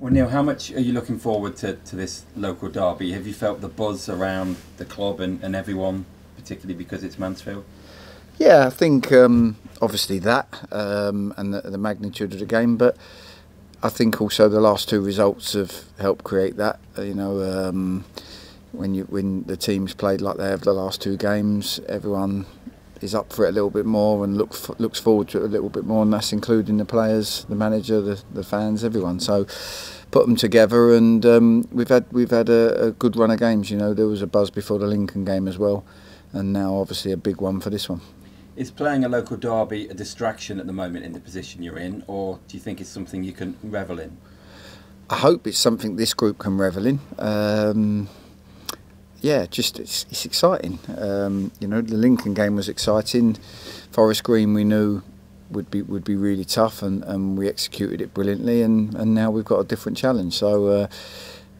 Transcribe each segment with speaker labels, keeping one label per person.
Speaker 1: Well, Neil, how much are you looking forward to this local derby? Have you felt the buzz around the club and everyone, particularly because it's Mansfield?
Speaker 2: Yeah, I think obviously that and the magnitude of the game, but I think also the last two results have helped create that. When the teams played like they have the last two games, everyone is up for it a little bit more and looks forward to it a little bit more, and that's including the players, the manager, the fans, everyone. So put them together, and we've had a good run of games. There was a buzz before the Lincoln game as well, and now obviously a big one for this one.
Speaker 1: Is playing a local derby a distraction at the moment in the position you're in, or do you think it's something you can revel in?
Speaker 2: I hope it's something this group can revel in. Yeah, just it's exciting. The Lincoln game was exciting. Forest Green we knew would be really tough, and we executed it brilliantly. And now we've got a different challenge. So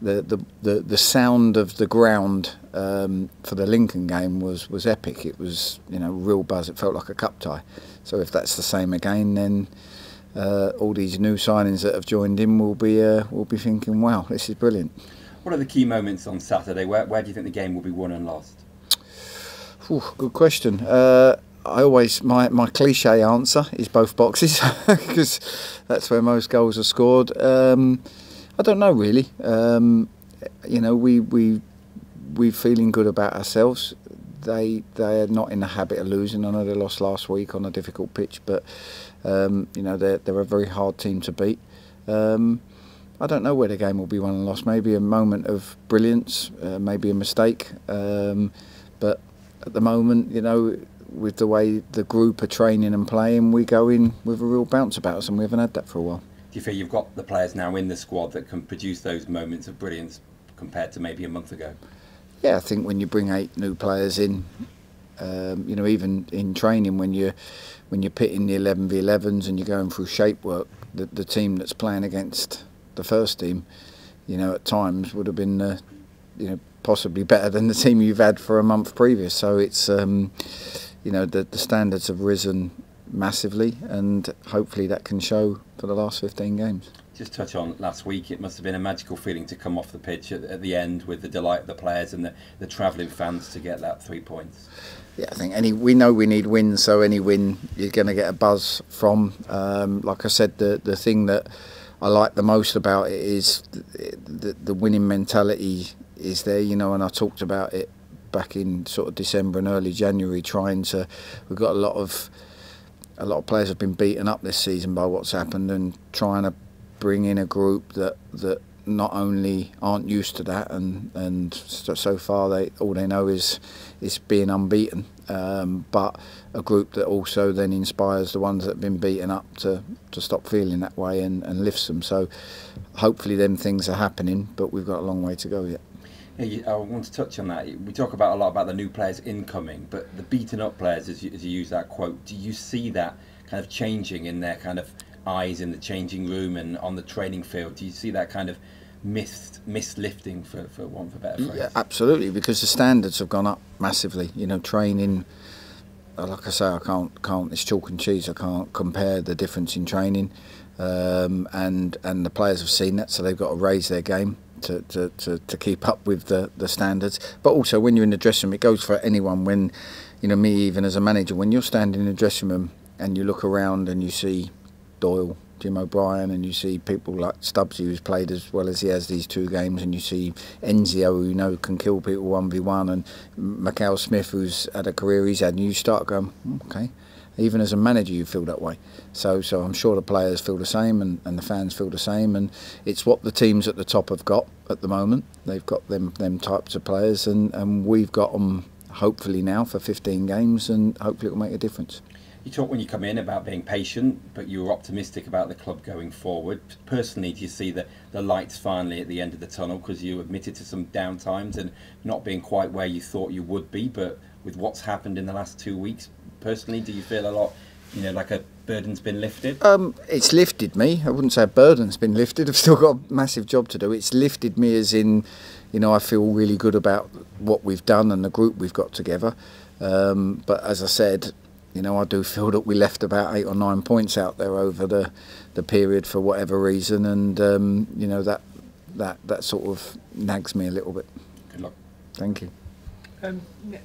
Speaker 2: the sound of the ground for the Lincoln game was epic. It was real buzz. It felt like a cup tie. So if that's the same again, then all these new signings that have joined in will be thinking, wow, this is brilliant.
Speaker 1: What are the key moments on Saturday? Where do you think the game will be won and lost?
Speaker 2: Good question. My cliche answer is both boxes because that's where most goals are scored. I don't know really. We're feeling good about ourselves. They are not in the habit of losing. I know they lost last week on a difficult pitch, but they're a very hard team to beat. I don't know where the game will be won and lost. Maybe a moment of brilliance, maybe a mistake. But at the moment, with the way the group are training and playing, we go in with a real bounce about us, and we haven't had that for a while.
Speaker 1: Do you feel you've got the players now in the squad that can produce those moments of brilliance compared to maybe a month ago?
Speaker 2: Yeah, I think when you bring 8 new players in, even in training, when you're pitting the 11v11s and you're going through shape work, the team that's playing against the first team, at times would have been, possibly better than the team you've had for a month previous. So it's, the standards have risen massively, and hopefully that can show for the last 15 games.
Speaker 1: Just touch on last week. It must have been a magical feeling to come off the pitch at the end with the delight of the players and the travelling fans to get that 3 points.
Speaker 2: Yeah, I think we know we need wins, so any win you're going to get a buzz from. Like I said, the thing that I like the most about it is the winning mentality is there, and I talked about it back in sort of December and early January, we've got a lot of players have been beaten up this season by what's happened, and trying to bring in a group that not only aren't used to that, and so far all they know is being unbeaten, but a group that also then inspires the ones that have been beaten up to stop feeling that way and lifts them. So hopefully them things are happening, but we've got a long way to go yet.
Speaker 1: Yeah, I want to touch on that. We talk a lot about the new players incoming, but the beaten up players, as you use that quote, do you see that kind of changing in their kind of eyes in the changing room and on the training field? Do you see that kind of mist lifting, for want of a better phrase?
Speaker 2: Yeah, absolutely, because the standards have gone up massively. Training, like I say, I can't. It's chalk and cheese. I can't compare the difference in training, and the players have seen that, so they've got to raise their game to keep up with the standards. But also when you're in the dressing room, it goes for anyone. When me, even as a manager, when you're standing in the dressing room and you look around and you see Doyle, Jim O'Brien, and you see people like Stubbsy, who's played as well as he has these 2 games, and you see Enzio, who can kill people 1v1, and Macau Smith, who's had a career he's had, and you start going, okay. Even as a manager, you feel that way. So I'm sure the players feel the same, and the fans feel the same, and it's what the teams at the top have got at the moment. They've got them types of players, and we've got them hopefully now for 15 games, and hopefully it'll make a difference.
Speaker 1: You talk when you come in about being patient, but you were optimistic about the club going forward. Personally, do you see the lights finally at the end of the tunnel? Because you admitted to some downtimes and not being quite where you thought you would be, but with what's happened in the last 2 weeks, personally, do you feel a lot, like a burden's been lifted?
Speaker 2: It's lifted me. I wouldn't say a burden's been lifted. I've still got a massive job to do. It's lifted me as in, I feel really good about what we've done and the group we've got together. But as I said, I do feel that we left about 8 or 9 points out there over the period for whatever reason, and that sort of nags me a little bit.
Speaker 1: Good luck.
Speaker 2: Thank you.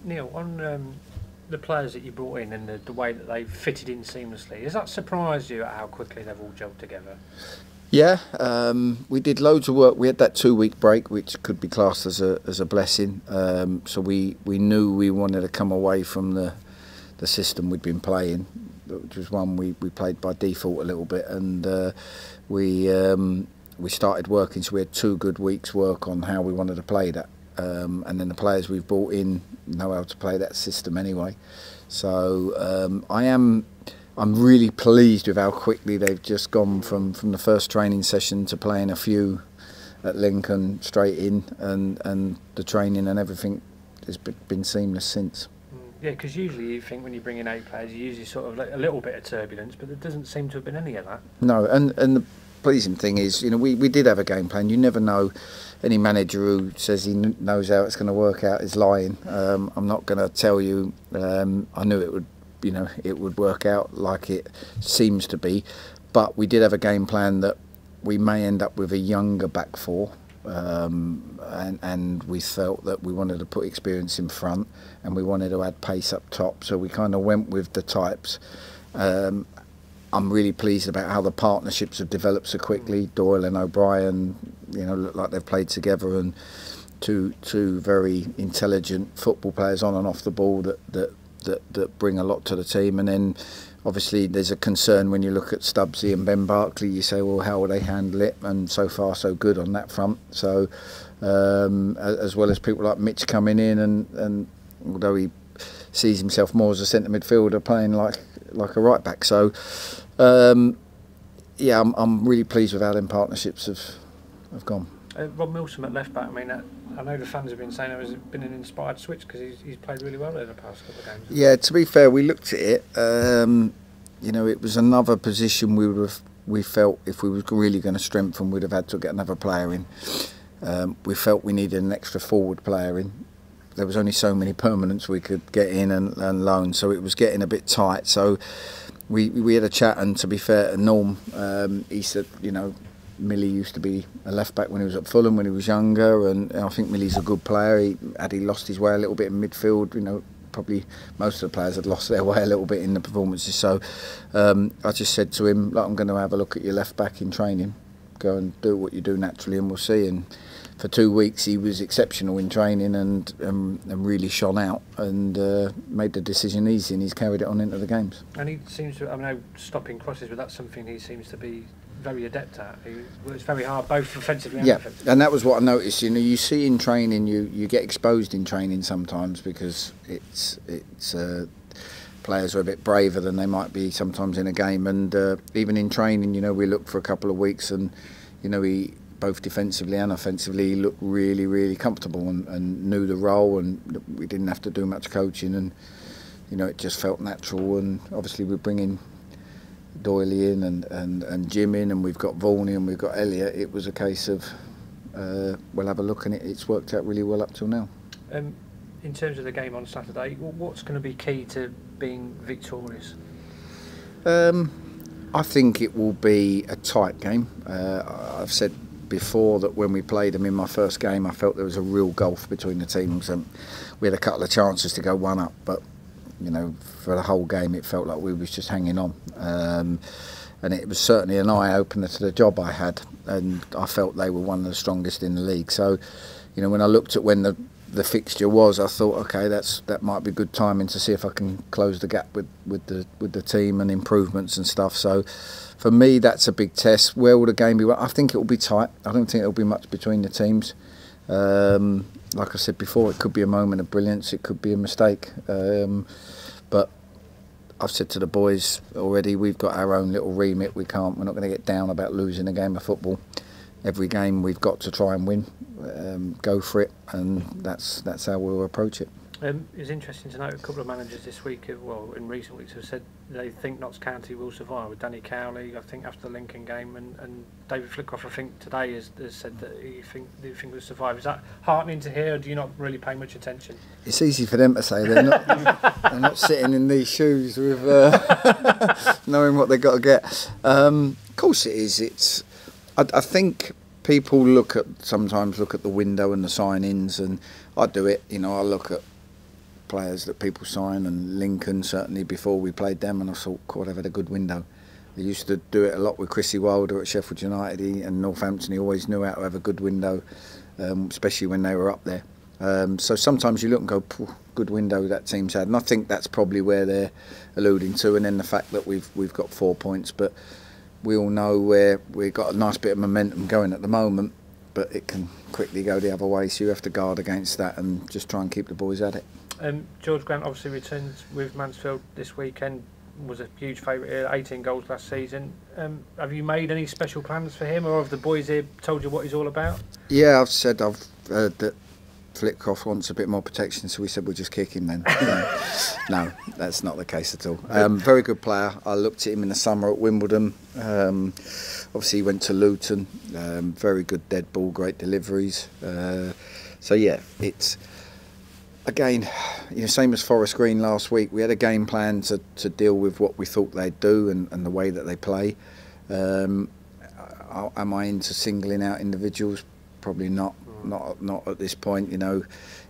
Speaker 3: Neil, on the players that you brought in and the way that they've fitted in seamlessly, has that surprised you at how quickly they've all gelled together?
Speaker 2: Yeah, we did loads of work. We had that 2-week break, which could be classed as a blessing. So we knew we wanted to come away from the system we'd been playing, which was one we played by default a little bit, and we started working. So we had 2 good weeks' work on how we wanted to play that, and then the players we've brought in know how to play that system anyway. So I'm really pleased with how quickly they've just gone from the first training session to playing a few at Lincoln straight in, and the training and everything has been seamless since.
Speaker 3: Yeah, because usually you think when you bring in 8 players, you usually sort of like a little bit of turbulence, but there doesn't seem to have been any of that.
Speaker 2: No, and the pleasing thing is, we did have a game plan. You never know. Any manager who says he knows how it's going to work out is lying. I'm not going to tell you. I knew it would. It would work out like it seems to be, but we did have a game plan that we may end up with a younger back four, and we felt that we wanted to put experience in front and we wanted to add pace up top, so we kind of went with the types. I'm really pleased about how the partnerships have developed so quickly. Doyle and O'Brien, look like they've played together, and two very intelligent football players on and off the ball that bring a lot to the team. And then obviously there's a concern when you look at Stubbsy and Ben Barkley. You say, well, how will they handle it? And so far so good on that front. So as well as people like Mitch coming in, and although he sees himself more as a centre midfielder, playing like a right back. So yeah, I'm really pleased with how them partnerships have gone.
Speaker 3: Rob Milsom at left back. I mean, I know the fans have been saying it has been an inspired switch because he's played really well in the past couple of games.
Speaker 2: Yeah, to be fair, we looked at it. It was another position we felt if we were really going to strengthen, we'd have had to get another player in. We felt we needed an extra forward player in. There was only so many permanents we could get in and loan, so it was getting a bit tight. So we had a chat, and to be fair to Norm, he said, Millie used to be a left back when he was at Fulham when he was younger, and I think Millie's a good player. He lost his way a little bit in midfield. Probably most of the players had lost their way a little bit in the performances. So I just said to him, I'm going to have a look at your left back in training. Go and do what you do naturally, and we'll see. And for 2 weeks he was exceptional in training and really shone out, and made the decision easy, and he's carried it on into the games.
Speaker 3: And he seems to, I know, stopping crosses, but that's something he seems to be very adept at. He works very hard, both offensively and defensively. Yeah,
Speaker 2: and that was what I noticed. You see in training, you get exposed in training sometimes because it's players are a bit braver than they might be sometimes in a game, and even in training, we looked for a couple of weeks, and he both defensively and offensively looked really, really comfortable and knew the role, and we didn't have to do much coaching, and it just felt natural. And obviously we're bringing Doyle in and Jim in, and we've got Vaughan and we've got Elliott. It was a case of we'll have a look, and it's worked out really well up till now.
Speaker 3: In terms of the game on Saturday, what's going to be key to being victorious?
Speaker 2: I think it will be a tight game. I've said before that when we played them in my first game, I felt there was a real gulf between the teams, and we had a couple of chances to go one up, but for the whole game it felt like we was just hanging on, and it was certainly an eye-opener to the job I had, and I felt they were one of the strongest in the league. So when I looked at when the fixture was, I thought, okay, that might be good timing to see if I can close the gap with the team and improvements and stuff. So for me, that's a big test. Where will the game be? I think it will be tight. I don't think there will be much between the teams. Like I said before, it could be a moment of brilliance, it could be a mistake, but I've said to the boys already, we've got our own little remit. We're not going to get down about losing a game of football. Every game we've got to try and win, go for it, and that's how we'll approach it.
Speaker 3: It's interesting to note a couple of managers this week, in recent weeks, have said they think Notts County will survive. With Danny Cowley, I think, after the Lincoln game, and David Flitcroft, I think, today has said that he think will survive. Is that heartening to hear, or do you not really pay much attention?
Speaker 2: It's easy for them to say. They're not sitting in these shoes with knowing what they've got to get. Of course it is. I think people sometimes look at the window and the sign-ins, and I do it. I look at players that people sign, and Lincoln certainly before we played them, and I thought, God, they've had a good window. They used to do it a lot with Chrissy Wilder at Sheffield United and Northampton. He always knew how to have a good window, especially when they were up there. So sometimes you look and go, good window that team's had, and I think that's probably where they're alluding to. And then the fact that we've got 4 points, but we all know where we've got a nice bit of momentum going at the moment, but it can quickly go the other way. So you have to guard against that and just try and keep the boys at it.
Speaker 3: George Grant obviously returns with Mansfield this weekend. Was a huge favourite here, 18 goals last season. Have you made any special plans for him, or have the boys here told you what he's all about?
Speaker 2: Yeah, I've heard that Flitcroft wants a bit more protection, so we said we'll just kick him then. No, that's not the case at all. Very good player. I looked at him in the summer at Wimbledon. Obviously he went to Luton. Very good dead ball, great deliveries. So yeah, it's again, same as Forest Green last week. We had a game plan to deal with what we thought they'd do and the way that they play. Am I into singling out individuals? Probably not. Not at this point.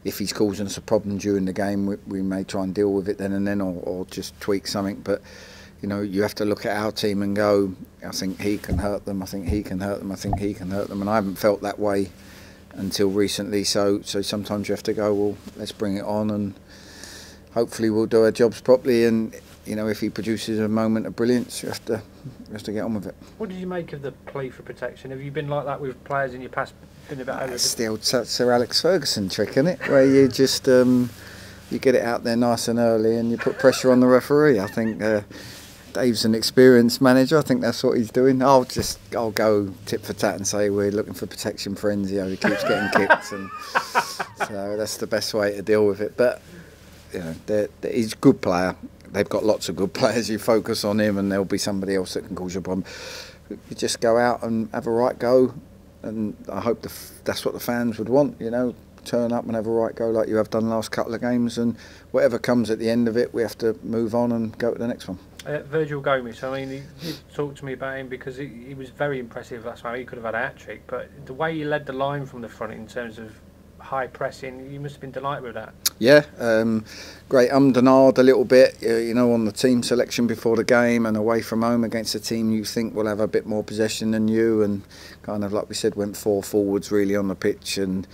Speaker 2: If he's causing us a problem during the game, we may try and deal with it then and then, or just tweak something. But you have to look at our team and go, I think he can hurt them. I think he can hurt them. I think he can hurt them. And I haven't felt that way until recently. So sometimes you have to go, well, let's bring it on, and hopefully we'll do our jobs properly. And if he produces a moment of brilliance, you have to get on with it.
Speaker 3: What did you make of the plea for protection? Have you been like that with players in your past?
Speaker 2: It's the old Sir Alex Ferguson trick, isn't it? Where you just you get it out there nice and early, and you put pressure on the referee. I think Dave's an experienced manager. I think that's what he's doing. I'll go tit for tat and say we're looking for protection for Enzio. He keeps getting kicked, and so that's the best way to deal with it. But he's a good player. They've got lots of good players. You focus on him, and there'll be somebody else that can cause you a problem. You just go out and have a right go. And I hope that's what the fans would want, turn up and have a right go like you have done the last couple of games, and whatever comes at the end of it, we have to move on and go to the next one.
Speaker 3: Virgil Gomes, you talked to me about him because he was very impressive last night. He could have had a hat-trick, but the way he led the line from the front in terms of high pressing, you must have been delighted with that. Yeah,
Speaker 2: great. Denied a little bit, on the team selection before the game, and away from home against a team you think will have a bit more possession than you, and kind of like we said, went 4 forwards really on the pitch, and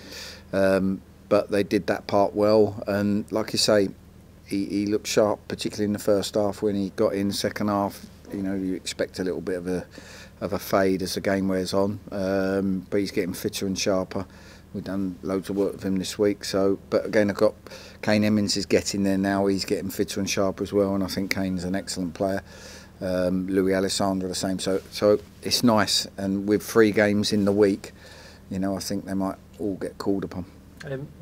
Speaker 2: but they did that part well. And like you say, he looked sharp, particularly in the first half. When he got in second half, you expect a little bit of a fade as the game wears on, but he's getting fitter and sharper. We've done loads of work with him this week. But again, I've got Kane Emmons is getting there now. He's getting fitter and sharper as well, and I think Kane's an excellent player. Louis Alessandro the same. So it's nice, and with 3 games in the week, I think they might all get called upon.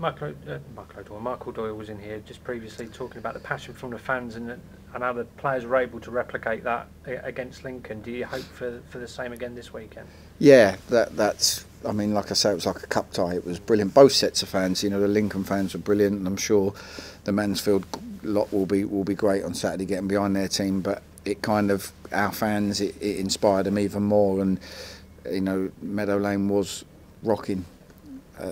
Speaker 3: Michael Doyle was in here just previously talking about the passion from the fans and how the players were able to replicate that against Lincoln. Do you hope for the same again this weekend? Yeah,
Speaker 2: that's. Like I say, it was like a cup tie. It was brilliant. Both sets of fans. The Lincoln fans were brilliant, and I'm sure the Mansfield lot will be great on Saturday, getting behind their team. But it kind of, our fans, it inspired them even more. And Meadow Lane was rocking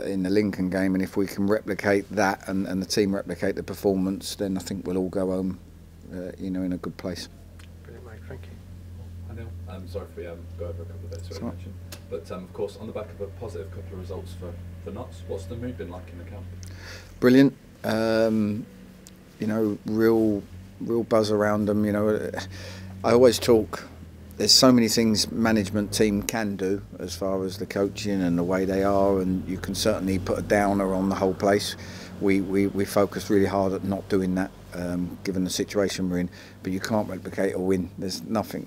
Speaker 2: in the Lincoln game, and if we can replicate that and the team replicate the performance, then I think we'll all go home, in a good place.
Speaker 3: Brilliant, mate. Thank you.
Speaker 4: Hi Neil. Sorry if we go over a couple of bits we mentioned. But of course, on the back of a positive couple of results for Notts, what's the mood been like in the camp?
Speaker 2: Brilliant. Real buzz around them. I always talk. There's so many things management team can do as far as the coaching and the way they are, and you can certainly put a downer on the whole place. We focus really hard at not doing that, given the situation we're in. But you can't replicate a win. There's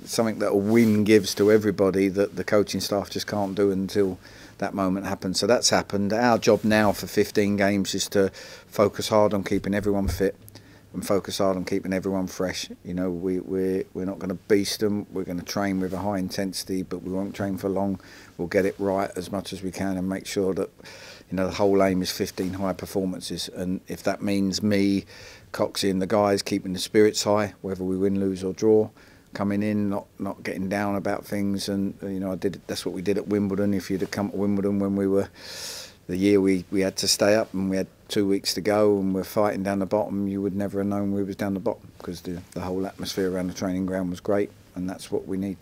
Speaker 2: something that a win gives to everybody that the coaching staff just can't do until that moment happened. So that's happened. Our job now for 15 games is to focus hard on keeping everyone fit and focus hard on keeping everyone fresh. You know, we're not going to beast them. We're going to train with a high intensity, but we won't train for long. We'll get it right as much as we can and make sure that, you know, the whole aim is 15 high performances. And if that means me, Coxie and the guys keeping the spirits high, whether we win, lose or draw, coming in, not getting down about things. And, you know, that's what we did at Wimbledon. If you'd have come to Wimbledon when we were, the year we had to stay up and we had 2 weeks to go and we're fighting down the bottom, you would never have known we was down the bottom, because the whole atmosphere around the training ground was great, and that's what we need.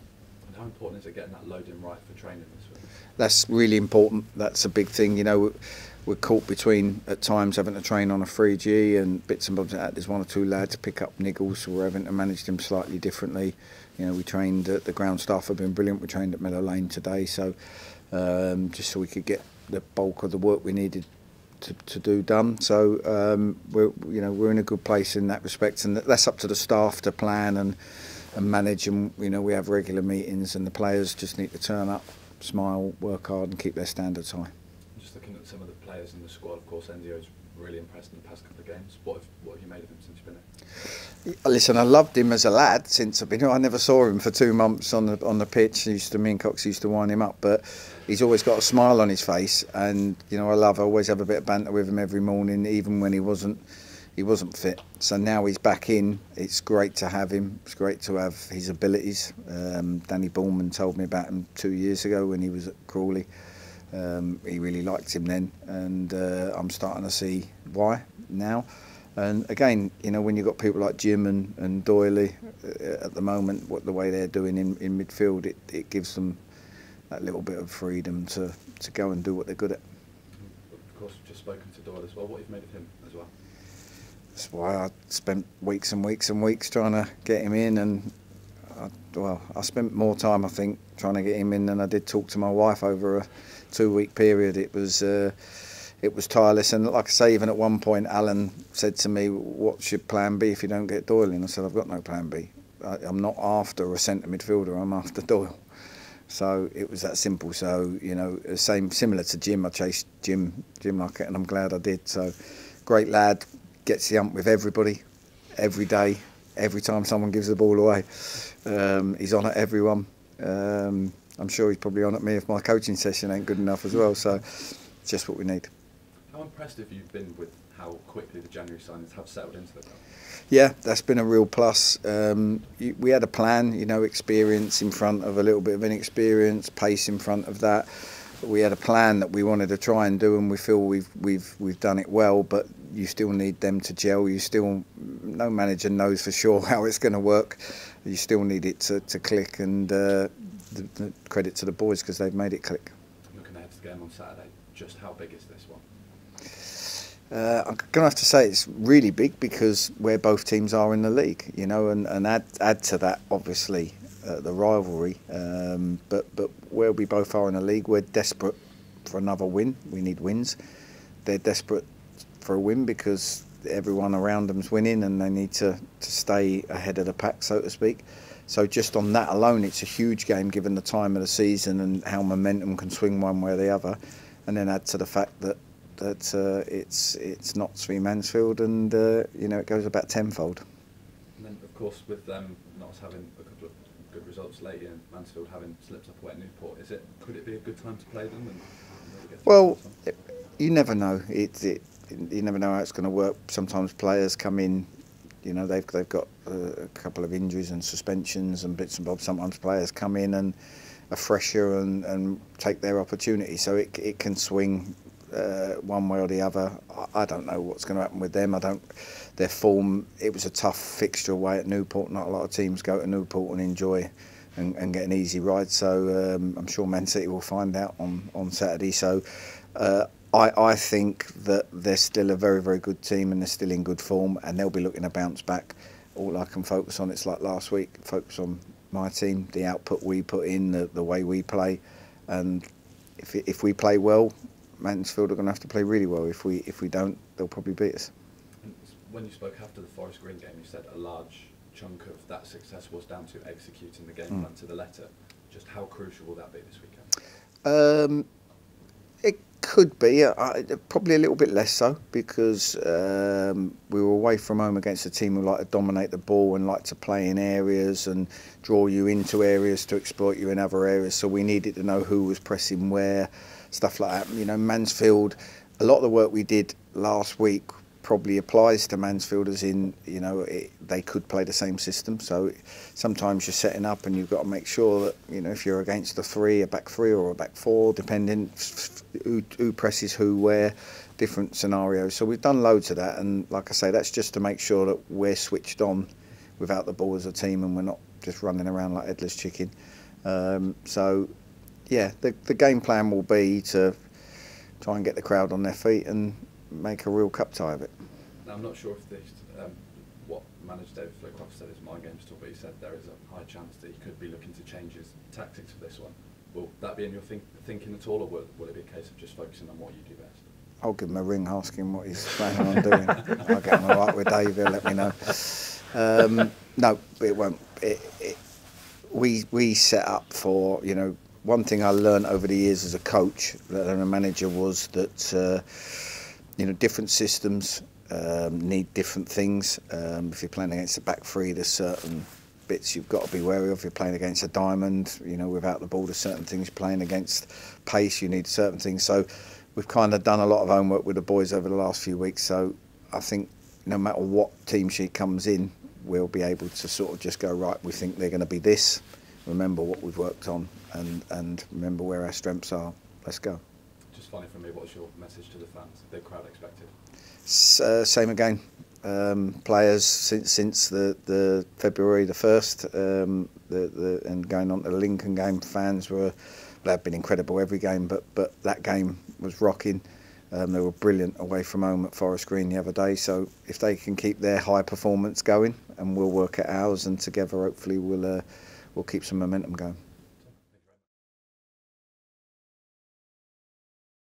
Speaker 4: And how important is it getting that loading right for training this week?
Speaker 2: That's really important. That's a big thing. You know, we're caught between, at times, having to train on a 3G and bits and bobs like that. There's one or two lads pick up niggles, so we're having to manage them slightly differently. You know, we trained at the ground staff have been brilliant. We trained at Meadow Lane today, so just so we could get the bulk of the work we needed to do done. So we're in a good place in that respect, and that's up to the staff to plan and manage. And you know, we have regular meetings, and the players just need to turn up, smile, work hard, and keep their standards high.
Speaker 4: Just looking at some of the players in the squad, of course, Enzio's really impressed in the past couple of games. What have you made of him since you've been here?
Speaker 2: Listen, I loved him as a lad since I've been here. I never saw him for 2 months on the pitch. Me and Cox used to wind him up, but he's always got a smile on his face, and you know, I always have a bit of banter with him every morning, even when he wasn't fit. So now he's back in. It's great to have him. It's great to have his abilities. Danny Bullman told me about him 2 years ago when he was at Crawley. He really liked him then, and I'm starting to see why now. And again, you know, when you've got people like Jim and Doyley at the moment, the way they're doing in midfield, it gives them that little bit of freedom to go and do what they're good at.
Speaker 4: Of course, we've just spoken to Doyle as well. What have you made of him as well?
Speaker 2: That's why I spent weeks and weeks and weeks trying to get him in, and I spent more time, I think, trying to get him in than I did talk to my wife over a 2-week period. It was tireless, and like I say, even at one point Alan said to me, "What's your plan B if you don't get Doyle?" And I said, "I've got no plan B. I'm not after a centre midfielder, I'm after Doyle." So it was that simple. So, you know, similar to Jim, I chased Jim like it, and I'm glad I did. So great lad, gets the ump with everybody, every day, every time someone gives the ball away. He's on at everyone. I'm sure he's probably on at me if my coaching session ain't good enough as well. So it's just what we need.
Speaker 4: How impressed have you been with how quickly the January signings have settled into the club?
Speaker 2: Yeah, that's been a real plus. We had a plan, you know, experience in front of a little bit of inexperience, pace in front of that. We had a plan that we wanted to try and do, and we feel we've done it well. But you still need them to gel. No manager knows for sure how it's going to work. You still need it to click, and the credit to the boys because they've made it click.
Speaker 4: Looking ahead to the game on Saturday, just how big is this one?
Speaker 2: I'm going to have to say it's really big because where both teams are in the league, you know, and add to that obviously the rivalry. But where we both are in the league, we're desperate for another win. We need wins. They're desperate for a win because everyone around them's winning and they need to stay ahead of the pack, so to speak. So just on that alone, it's a huge game given the time of the season and how momentum can swing one way or the other. And then add to the fact that it's Notts v Mansfield, and you know, it goes about tenfold.
Speaker 4: And then, of course, with Notts having a couple of good results lately and Mansfield having slips up away at Newport, could it be a good time to play them?
Speaker 2: Well, you never know. You never know how it's going to work. Sometimes players come in, you know, they've got a couple of injuries and suspensions and bits and bobs. Sometimes players come in and are fresher and take their opportunity. So it can swing one way or the other. I don't know what's going to happen with them. Their form, it was a tough fixture away at Newport. Not a lot of teams go to Newport and enjoy and get an easy ride. So I'm sure Man City will find out on Saturday. So I think that they're still a very, very good team and they're still in good form and they'll be looking to bounce back. All I can focus on, it's like last week, focus on my team, the output we put in, the way we play. And if we play well, Mansfield are going to have to play really well. If we don't, they'll probably beat us.
Speaker 4: And when you spoke after the Forest Green game, you said a large chunk of that success was down to executing the game plan to the letter. Just how crucial will that be this weekend?
Speaker 2: It could be, probably a little bit less so, because we were away from home against a team who like to dominate the ball and like to play in areas and draw you into areas to exploit you in other areas. So we needed to know who was pressing where, stuff like that. You know, Mansfield, a lot of the work we did last week probably applies to Mansfield, as in, you know, they could play the same system. So sometimes you're setting up and you've got to make sure that, you know, if you're against a back three or a back four, depending who presses who where, different scenarios. So we've done loads of that, and like I say, that's just to make sure that we're switched on without the ball as a team and we're not just running around like headless chicken. So yeah, the game plan will be to try and get the crowd on their feet and make a real cup tie of it.
Speaker 4: Now, I'm not sure if this, what manager David Flitcroft said is my game's talk, but he said there is a high chance that he could be looking to change his tactics for this one. Will that be in your thinking at all, or will it be a case of just focusing on what you do best?
Speaker 2: I'll give him a ring, ask him what he's planning on doing. I'll get him all right with Dave, he'll let me know. No, it won't. We set up for, you know, one thing I learned over the years as a coach and a manager was that you know, different systems need different things. If you're playing against a back three, there's certain bits you've got to be wary of. If you're playing against a diamond, you know, without the ball, there's certain things. You're playing against pace, you need certain things. So we've kind of done a lot of homework with the boys over the last few weeks. So I think no matter what team sheet comes in, we'll be able to sort of just go, right, we think they're going to be this. Remember what we've worked on and remember where our strengths are. Let's go.
Speaker 4: Just finally from me, what's your message to the fans? Big crowd expected?
Speaker 2: Same again. Players since the February the 1st and going on to the Lincoln game, fans they've been incredible every game, but that game was rocking. They were brilliant away from home at Forest Green the other day. So if they can keep their high performance going, and we'll work at ours, and together hopefully we'll keep some momentum going.